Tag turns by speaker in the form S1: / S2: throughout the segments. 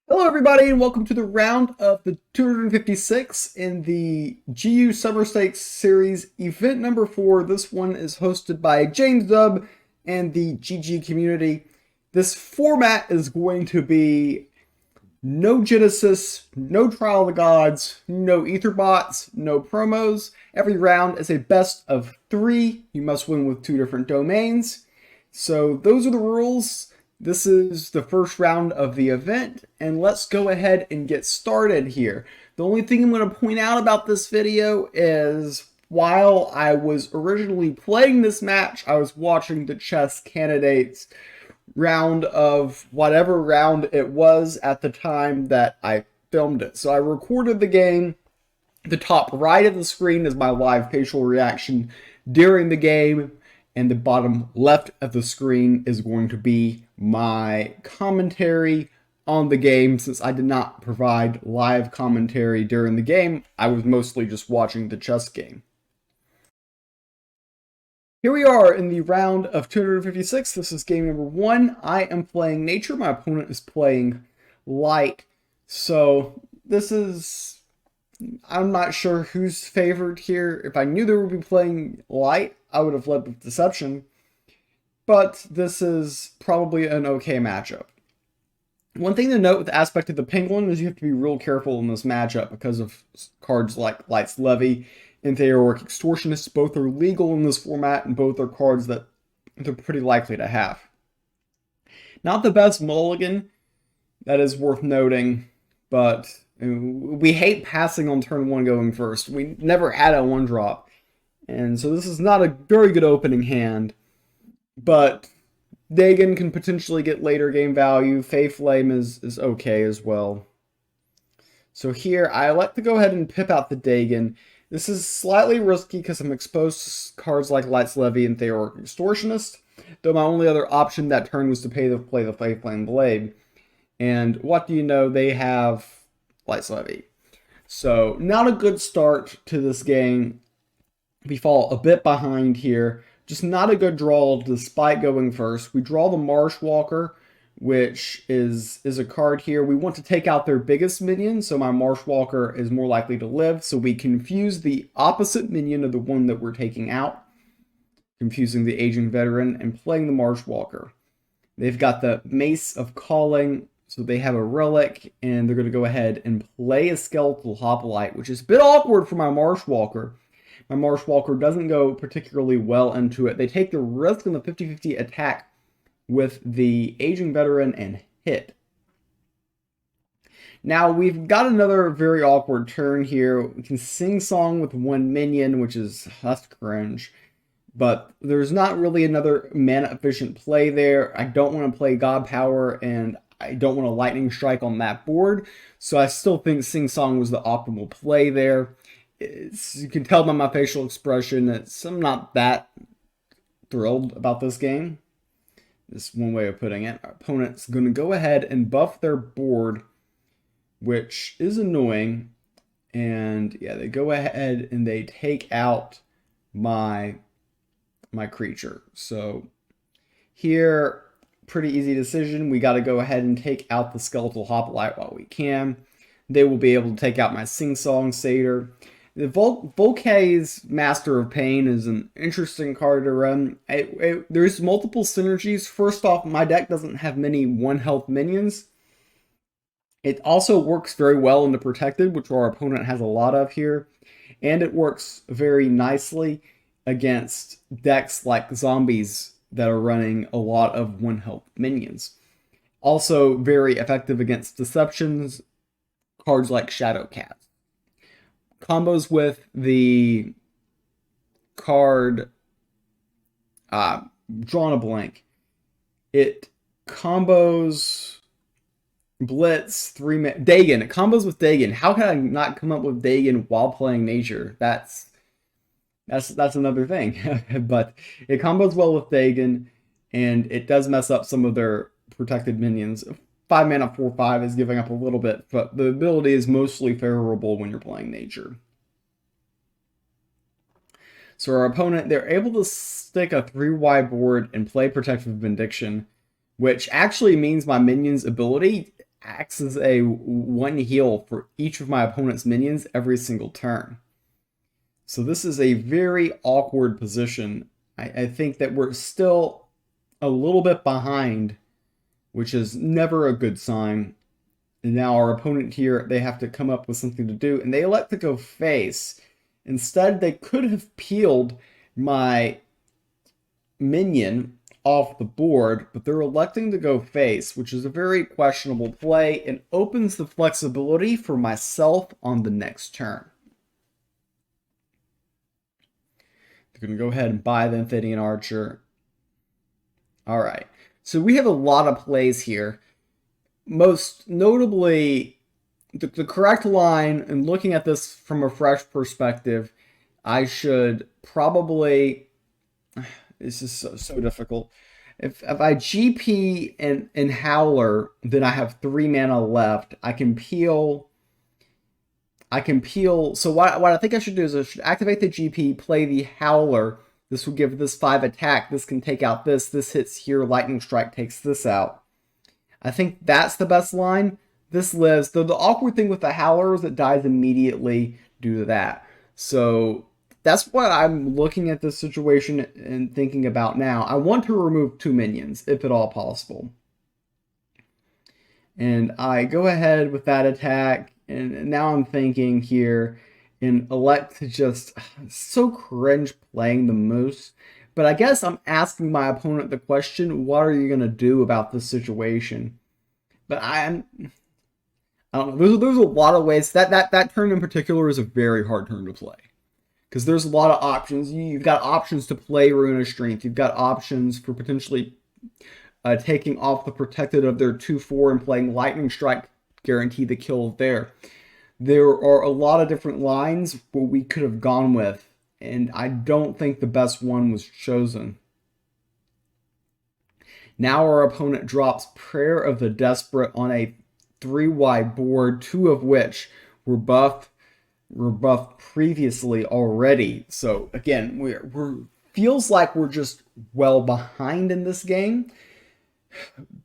S1: Hello everybody and welcome to the round of the 256 in the GU Summer Stakes Series event number 4. This one is hosted by James Dub and the GG community. This format is going to be no Genesis, no Trial of the Gods, no Etherbots, no promos. Every round is a best of 3. You must win with 2 different domains. So those are the rules. This is the first round of the event, and let's go ahead and get started here. The only thing I'm going to point out about this video is while I was originally playing this match, I was watching the chess candidates round of whatever round it was at the time that I filmed it. So I recorded the game. The top right of the screen is my live facial reaction during the game, and the bottom left of the screen is going to be my commentary on the game. Since I did not provide live commentary during the game, I was mostly just watching the chess game. Here we are in the round of 256. This is game number 1. I am playing Nature. My opponent is playing Light. So this is... I'm not sure who's favored here. If I knew they would be playing Light, I would have led with Deception. But this is probably an okay matchup. One thing to note with the aspect of the Penguin is you have to be real careful in this matchup because of cards like Light's Levy and Theoric Extortionist. Both are legal in this format, and both are cards that they're pretty likely to have. Not the best mulligan, that is worth noting, but we hate passing on turn 1 going first. We never had a 1-drop, and so this is not a very good opening hand. But Dagon can potentially get later game value. Fey Flame is okay as well. So here, I like to go ahead and pip out the Dagon. This is slightly risky because I'm exposed to cards like Light's Levy and Theoric Extortionist, though my only other option that turn was to play the Fey Flame Blade. And what do you know, they have Light's Levy. So, not a good start to this game. We fall a bit behind here. Just not a good draw despite going first. We draw the Marshwalker, which is a card here. We want to take out their biggest minion, so my Marshwalker is more likely to live. So we confuse the opposite minion of the one that we're taking out, confusing the Aging Veteran and playing the Marshwalker. They've got the Mace of Calling, so they have a Relic, and they're going to go ahead and play a Skeletal Hoplite, which is a bit awkward for my Marshwalker. My Marshwalker doesn't go particularly well into it. They take the risk on the 50-50 attack with the Aging Veteran and hit. Now, we've got another very awkward turn here. We can Sing Song with 1 minion, which is cringe. But there's not really another mana-efficient play there. I don't want to play God Power, and I don't want a Lightning Strike on that board. So I still think Sing Song was the optimal play there. You can tell by my facial expression that I'm not that thrilled about this game. This is one way of putting it. Our opponent's going to go ahead and buff their board, which is annoying. And yeah, they go ahead and they take out my creature. So here, pretty easy decision. We got to go ahead and take out the Skeletal Hoplite while we can. They will be able to take out my Sing Song Satyr. The Volkay's Master of Pain is an interesting card to run. There's multiple synergies. First off, my deck doesn't have many 1-health minions. It also works very well into Protected, which our opponent has a lot of here. And it works very nicely against decks like Zombies that are running a lot of 1-health minions. Also very effective against Deceptions, cards like Shadowcat. Combos with the card Drawn a Blank. It combos Blitz, Dagon. It combos with Dagon. How can I not come up with Dagon while playing Nature? That's another thing. But it combos well with Dagon, and it does mess up some of their protected minions. 5 mana 4/5 is giving up a little bit, but the ability is mostly favorable when you're playing Nature. So our opponent, they're able to stick a 3 board and play Protective Benediction, which actually means my minion's ability acts as a one heal for each of my opponent's minions every single turn. So this is a very awkward position. I think that we're still a little bit behind, which is never a good sign. And now our opponent here, they have to come up with something to do, and they elect to go face. Instead, they could have peeled my minion off the board, but they're electing to go face, which is a very questionable play and opens the flexibility for myself on the next turn. They're going to go ahead and buy the Amphibian Archer. All right, so we have a lot of plays here. Most notably, the correct line, and looking at this from a fresh perspective, I should probably... This is so difficult. If I GP and Howler, then I have 3 mana left. I can peel. So what I think I should do is I should activate the GP, play the Howler. This will give this 5 attack. This can take out this. This hits here. Lightning Strike takes this out. I think that's the best line. This lives. Though the awkward thing with the Howler is it dies immediately due to that. So that's what I'm looking at this situation and thinking about now. I want to remove 2 minions, if at all possible. And I go ahead with that attack, and now I'm thinking here and elect to just... So cringe playing the Moose. But I guess I'm asking my opponent the question, what are you going to do about this situation? But I don't know. There's a lot of ways. That turn in particular is a very hard turn to play. Because there's a lot of options. You've got options to play Rune of Strength. You've got options for potentially taking off the protected of their 2/4 and playing Lightning Strike, guarantee the kill there. There are a lot of different lines what we could have gone with, and I don't think the best one was chosen. Now our opponent drops Prayer of the Desperate on a 3-wide board, 2 of which were buffed previously already. So again, we're feels like we're just well behind in this game,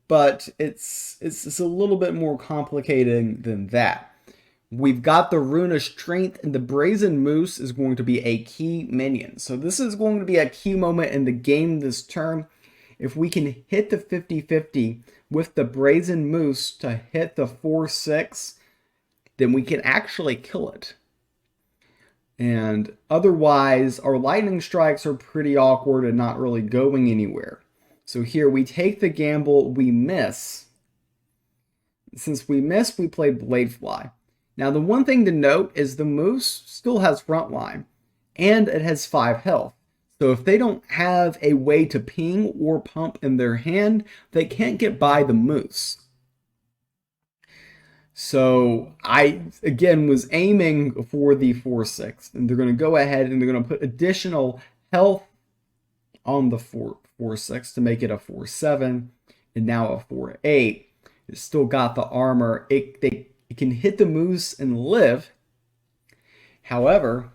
S1: but it's a little bit more complicated than that. We've got the Rune of Strength, and the Brazen Moose is going to be a key minion. So this is going to be a key moment in the game this turn. If we can hit the 50-50 with the Brazen Moose to hit the 4/6, then we can actually kill it. And otherwise, our Lightning Strikes are pretty awkward and not really going anywhere. So here we take the gamble, we miss. Since we miss, we play Bladefly. Now the one thing to note is the Moose still has frontline, and it has 5 health. So if they don't have a way to ping or pump in their hand, they can't get by the Moose. So I, again, was aiming for the 4/6, and they're going to go ahead and they're going to put additional health on the 4/6 to make it a 4/7, and now a 4/8. It's still got the armor. It can hit the Moose and live. However,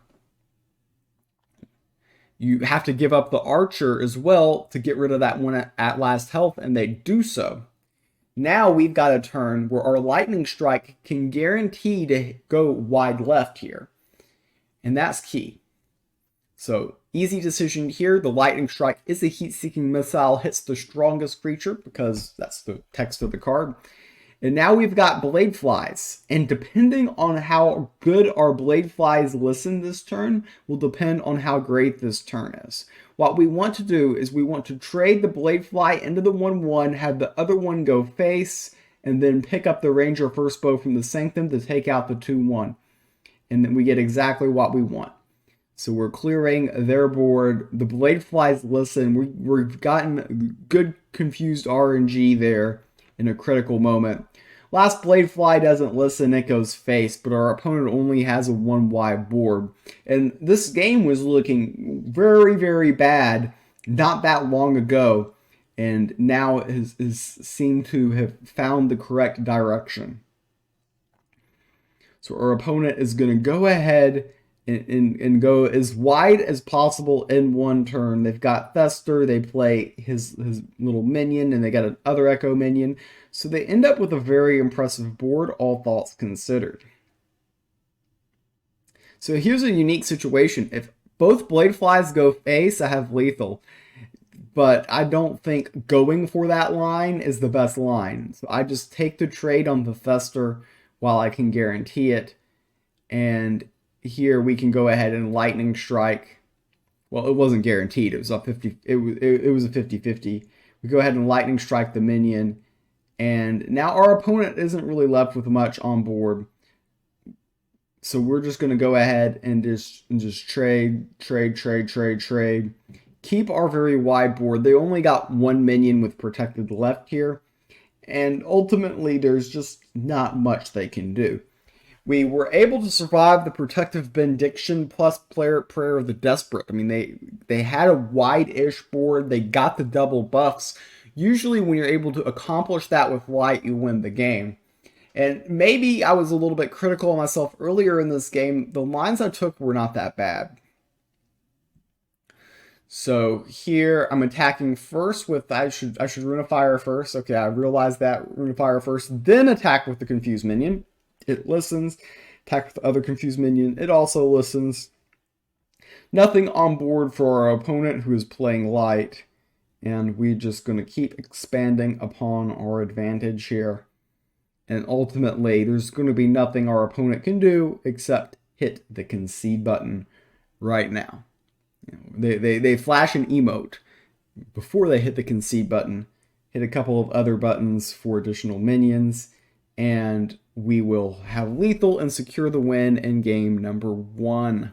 S1: you have to give up the Archer as well to get rid of that one at last health, and they do so. Now we've got a turn where our Lightning Strike can guarantee to go wide left here. And that's key. So, easy decision here. The Lightning Strike is a heat-seeking missile, hits the strongest creature because that's the text of the card. And now we've got Bladeflies. And depending on how good our Bladeflies listen this turn will depend on how great this turn is. What we want to do is we want to trade the Bladefly into the 1/1, have the other one go face, and then pick up the Ranger First Bow from the Sanctum to take out the 2/1. And then we get exactly what we want. So we're clearing their board. The Bladeflies listen. We've gotten good confused RNG there in a critical moment. Last Bladefly doesn't listen, it goes face, but our opponent only has a 1-wide board. And this game was looking very, very bad not that long ago, and now it seemed to have found the correct direction. So our opponent is going to go ahead and go as wide as possible in one turn. They've got Fester, they play his little minion, and they got another Echo minion. So they end up with a very impressive board, all thoughts considered. So here's a unique situation. If both Blade Flies go face, I have lethal. But I don't think going for that line is the best line. So I just take the trade on the Fester while I can guarantee it. And here we can go ahead and lightning strike. Well, it wasn't guaranteed. It was a 50. It was a 50-50. We go ahead and lightning strike the minion, and now our opponent isn't really left with much on board. So we're just going to go ahead and just trade. Keep our very wide board. They only got one minion with protected left here, and ultimately there's just not much they can do. We were able to survive the Protective Benediction plus Prayer of the Desperate. I mean, they had a wide-ish board. They got the double buffs. Usually when you're able to accomplish that with light, you win the game. And maybe I was a little bit critical of myself earlier in this game. The lines I took were not that bad. So here I'm attacking first with, I should Rune of Fire first. Okay, I realized that. Rune of Fire first, then attack with the Confused Minion. It listens. Attack with the other Confused Minion. It also listens. Nothing on board for our opponent who is playing light. And we're just going to keep expanding upon our advantage here. And ultimately, there's going to be nothing our opponent can do except hit the concede button right now. They flash an emote before they hit the concede button. Hit a couple of other buttons for additional minions. And we will have lethal and secure the win in game number 1.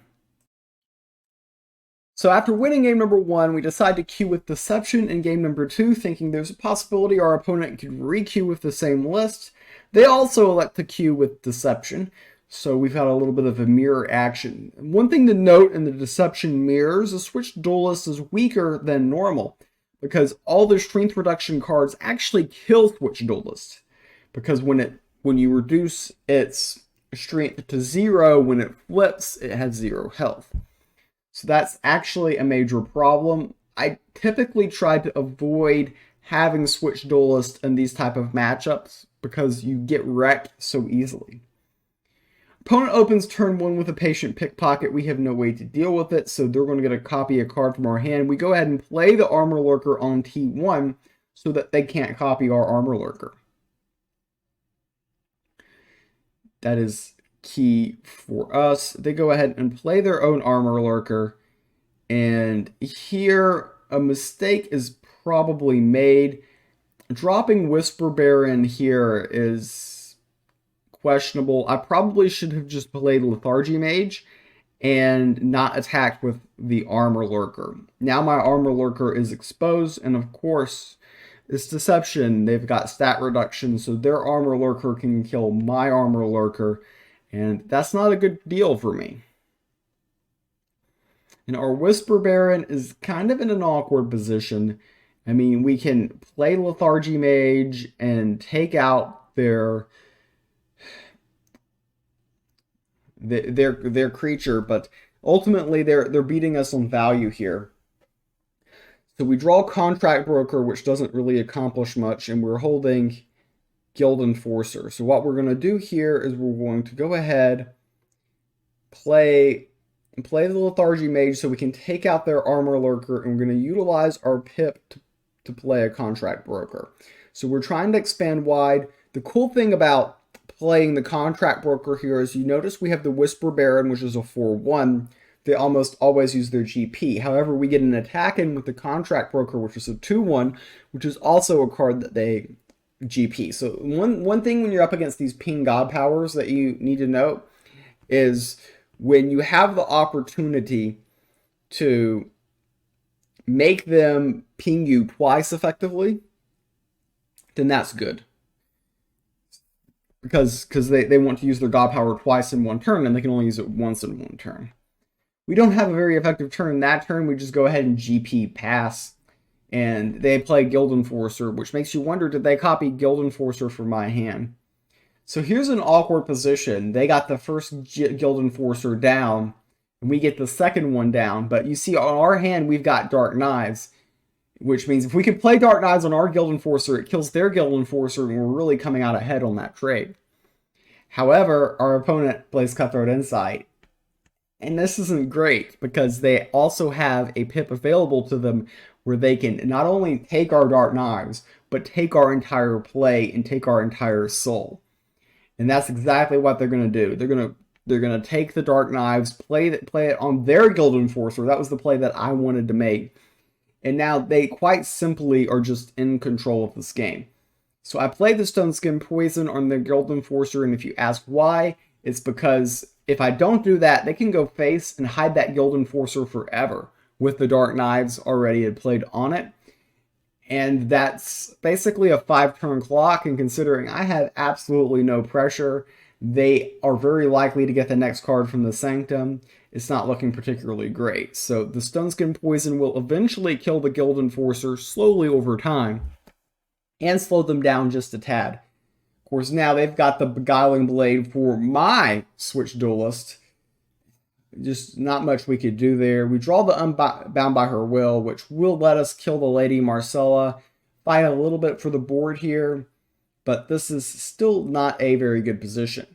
S1: So after winning game number 1, we decide to queue with Deception in game number 2, thinking there's a possibility our opponent could re-queue with the same list. They also elect to queue with Deception, so we've had a little bit of a mirror action. One thing to note in the Deception mirrors, the Switch Duelist is weaker than normal, because all the strength reduction cards actually kill Switch Duelist. Because when you reduce its strength to 0, when it flips, it has 0 health. So that's actually a major problem. I typically try to avoid having Switch Duelist in these type of matchups because you get wrecked so easily. Opponent opens turn 1 with a Patient Pickpocket. We have no way to deal with it, so they're going to get a copy a card from our hand. We go ahead and play the Armor Lurker on T1 so that they can't copy our Armor Lurker. That is key for us. They go ahead and play their own Armor Lurker. And here, a mistake is probably made. Dropping Whisper Baron here is questionable. I probably should have just played Lethargy Mage and not attacked with the Armor Lurker. Now my Armor Lurker is exposed, and of course, it's Deception. They've got stat reduction, so their Armor Lurker can kill my Armor Lurker, and that's not a good deal for me. And our Whisper Baron is kind of in an awkward position. I mean, we can play Lethargy Mage and take out their creature, but ultimately they're beating us on value here. So we draw Contract Broker, which doesn't really accomplish much, and we're holding Guild Enforcer. So what we're going to do here is we're going to go ahead, play the Lethargy Mage so we can take out their Armor Lurker, and we're going to utilize our Pip to play a Contract Broker. So we're trying to expand wide. The cool thing about playing the Contract Broker here is you notice we have the Whisper Baron, which is a 4/1. They almost always use their GP. However, we get an attack in with the Contract Broker, which is a 2/1, which is also a card that they GP. So one thing when you're up against these ping god powers that you need to note is when you have the opportunity to make them ping you twice effectively, then that's good. Because they want to use their god power twice in one turn, and they can only use it once in one turn. We don't have a very effective turn in that turn. We just go ahead and GP pass. And they play Guild Enforcer, which makes you wonder, did they copy Guild Enforcer from my hand? So here's an awkward position. They got the first Guild Enforcer down, and we get the second one down. But you see on our hand, we've got Dark Knives, which means if we can play Dark Knives on our Guild Enforcer, it kills their Guild Enforcer, and we're really coming out ahead on that trade. However, our opponent plays Cutthroat Insight, and this isn't great because they also have a pip available to them where they can not only take our Dark Knives, but take our entire play and take our entire soul. And that's exactly what they're going to do. They're gonna take the Dark Knives, play it on their Guild Enforcer. That was the play that I wanted to make. And now they quite simply are just in control of this game. So I played the Stone Skin Poison on the Guild Enforcer, and if you ask why, it's because if I don't do that, they can go face and hide that Guild Enforcer forever with the Dark Knives already had played on it. And that's basically a 5-turn clock, and considering I have absolutely no pressure, they are very likely to get the next card from the Sanctum. It's not looking particularly great. So the Stone Skin Poison will eventually kill the Guild Enforcer slowly over time and slow them down just a tad. Of course, now they've got the Beguiling Blade for my Switch Duelist. Just not much we could do there. We draw the Unbound by Her Will, which will let us kill the Lady Marcella. Fight a little bit for the board here, but this is still not a very good position.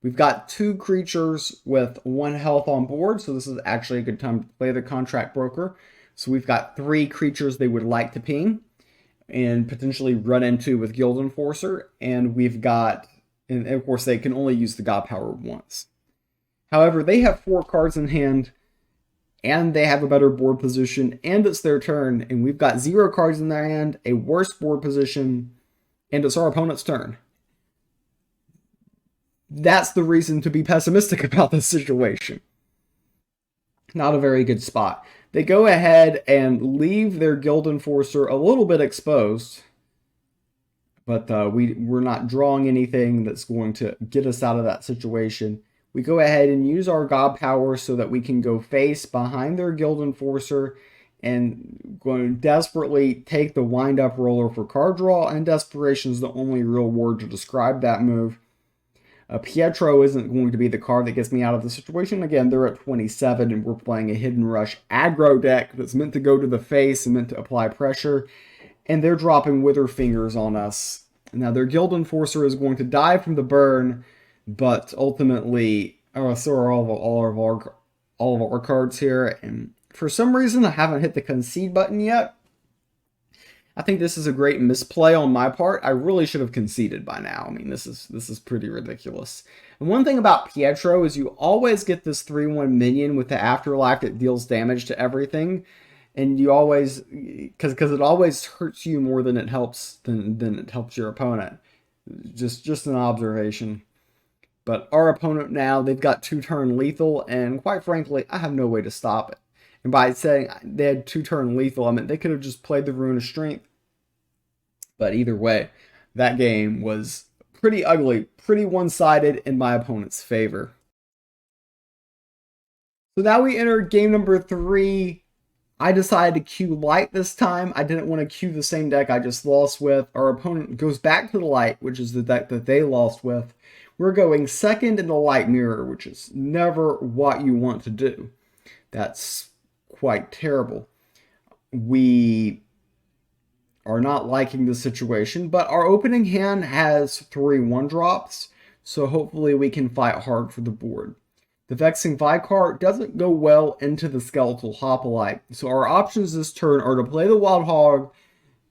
S1: We've got 2 creatures with 1 health on board, so this is actually a good time to play the Contract Broker. So we've got 3 creatures they would like to ping and potentially run into with Guild Enforcer, and we've got, and of course they can only use the God Power once. However, they have 4 cards in hand, and they have a better board position, and it's their turn, and we've got 0 cards in their hand, a worse board position, and it's our opponent's turn. That's the reason to be pessimistic about this situation. Not a very good spot. They go ahead and leave their Guild Enforcer a little bit exposed, but we're not drawing anything that's going to get us out of that situation. We go ahead and use our God Power so that we can go face behind their Guild Enforcer and going to desperately take the Wind Up Roller for card draw, and Desperation is the only real word to describe that move. Pietro isn't going to be the card that gets me out of the situation. Again, they're at 27, and we're playing a Hidden Rush aggro deck that's meant to go to the face and meant to apply pressure, and they're dropping Wither Fingers on us. Now, their Guild Enforcer is going to die from the burn, but ultimately, so are all of our cards here, and for some reason I haven't hit the concede button yet. I think this is a great misplay on my part. I really should have conceded by now. I mean, this is pretty ridiculous. And one thing about Pietro is you always get this 3/1 minion with the Afterlife that deals damage to everything, and you always, because it always hurts you more than it helps your opponent. Just an observation. But our opponent now, they've got 2-turn lethal, and quite frankly, I have no way to stop it. And by saying they had 2-turn lethal, I mean they could have just played the Rune of Strength. But either way, that game was pretty ugly, pretty one-sided in my opponent's favor. So now we enter game number 3. I decided to queue Light this time. I didn't want to queue the same deck I just lost with. Our opponent goes back to the Light, which is the deck that they lost with. We're going second in the Light Mirror, which is never what you want to do. That's quite terrible. We are not liking the situation, but our opening hand has 3 1-drops, so hopefully we can fight hard for the board. The Vexing Vicar doesn't go well into the Skeletal Hoplite, so our options this turn are to play the Wild Hog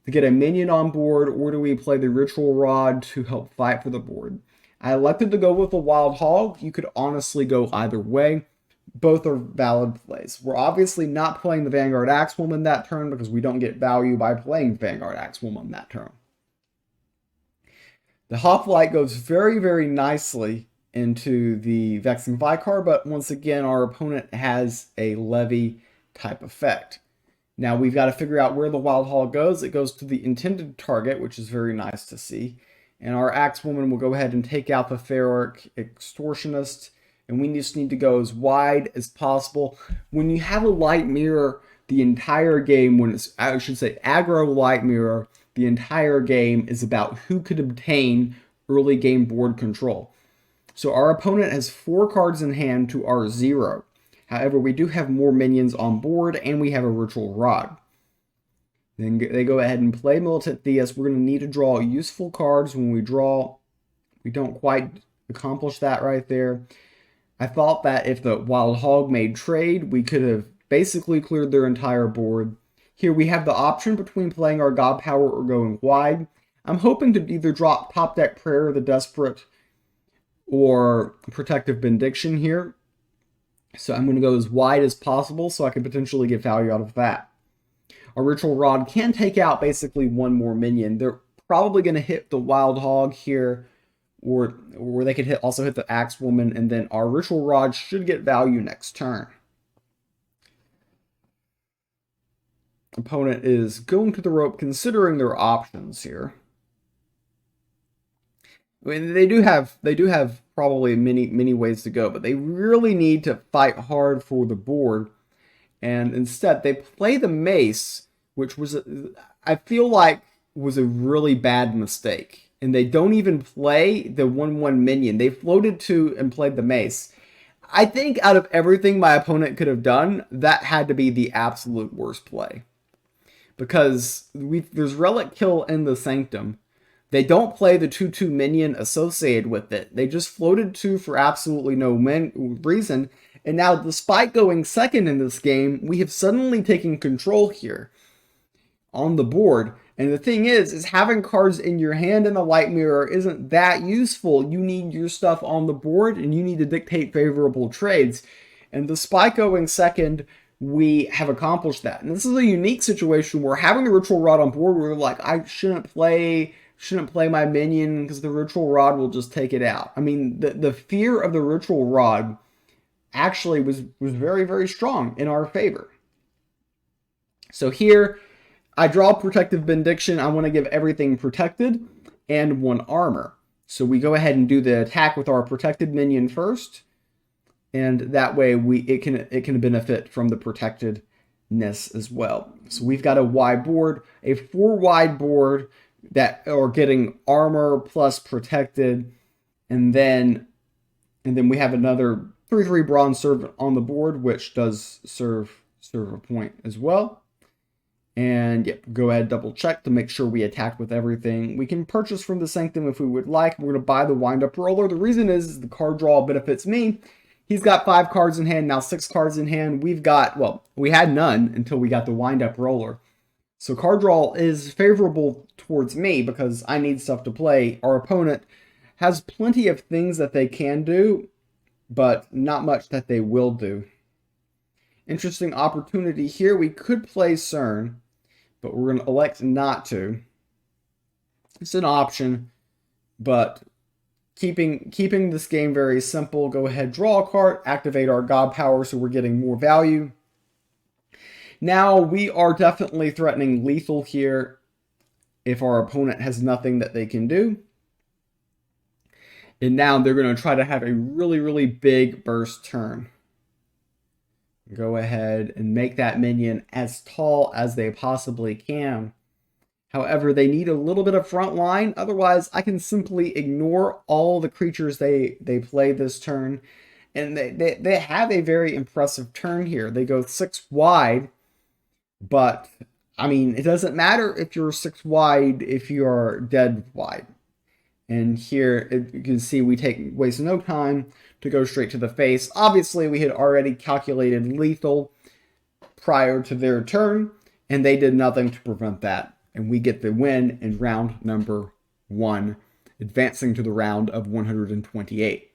S1: to get a minion on board, or do we play the Ritual Rod to help fight for the board? I elected to go with the Wild Hog. You could honestly go either way. Both are valid plays. We're obviously not playing the Vanguard Axewoman that turn because we don't get value by playing Vanguard Axewoman that turn. The Hoplite goes very, very nicely into the Vexing Vicar, but once again, our opponent has a Levy type effect. Now we've got to figure out where the Wild Hog goes. It goes to the intended target, which is very nice to see. And our Axewoman will go ahead and take out the Ferric Extortionist, and we just need to go as wide as possible. When you have a Light Mirror, the entire game, I should say aggro Light Mirror, the entire game is about who could obtain early game board control. So our opponent has 4 cards in hand to our 0. However, we do have more minions on board, and we have a Ritual Rod. Then they go ahead and play Militant Theist. We're going to need to draw useful cards. When we draw, we don't quite accomplish that right there. I thought that if the Wild Hog made trade, we could have basically cleared their entire board. Here we have the option between playing our God Power or going wide. I'm hoping to either drop Top Deck Prayer of the Desperate or Protective Benediction here. So I'm going to go as wide as possible so I can potentially get value out of that. Our Ritual Rod can take out basically one more minion. They're probably going to hit the Wild Hog here, or they could also hit the Axe Woman, and then our Ritual Rod should get value next turn. Opponent is going to the rope, considering their options here. I mean, they do have probably many ways to go, but they really need to fight hard for the board. And instead, they play the Mace, which was, I feel like, was a really bad mistake. And they don't even play the 1/1 minion. They floated to and played the Mace. I think out of everything my opponent could have done, that had to be the absolute worst play. Because there's Relic Kill in the Sanctum. They don't play the 2/2 minion associated with it. They just floated 2 for absolutely no reason. And now, despite going second in this game, we have suddenly taken control here on the board. And the thing is having cards in your hand in the Light Mirror isn't that useful. You need your stuff on the board, and you need to dictate favorable trades. And despite going second, we have accomplished that. And this is a unique situation where having the Ritual Rod on board, we're like, I shouldn't play my minion because the Ritual Rod will just take it out. I mean, the fear of the Ritual Rod actually was very, very strong in our favor. So here, I draw Protective Benediction. I want to give everything protected and 1 armor. So we go ahead and do the attack with our protected minion first, and that way it can benefit from the protectedness as well. So we've got a wide board, a 4 wide board that are getting armor plus protected, and then we have another 3/3 Bronze Servant on the board, which does serve a point as well. And yep, go ahead, double check to make sure we attack with everything. We can purchase from the Sanctum if we would like. We're going to buy the Wind-Up Roller. The reason is the card draw benefits me. He's got 5 cards in hand, now 6 cards in hand. We've got, well, we had none until we got the Wind-Up Roller. So card draw is favorable towards me because I need stuff to play. Our opponent has plenty of things that they can do, but not much that they will do. Interesting opportunity here. We could play CERN, but we're going to elect not to. It's an option, but keeping this game very simple. Go ahead, draw a card, activate our God Power so we're getting more value. Now we are definitely threatening lethal here if our opponent has nothing that they can do. And now they're going to try to have a really, really big burst turn. Go ahead and make that minion as tall as they possibly can. However, they need a little bit of front line. Otherwise, I can simply ignore all the creatures they play this turn. And they have a very impressive turn here. They go 6 wide. But, I mean, it doesn't matter if you're 6 wide if you're dead wide. And here, you can see we waste no time to go straight to the face. Obviously, we had already calculated lethal prior to their turn, and they did nothing to prevent that. And we get the win in round number 1, advancing to the round of 128.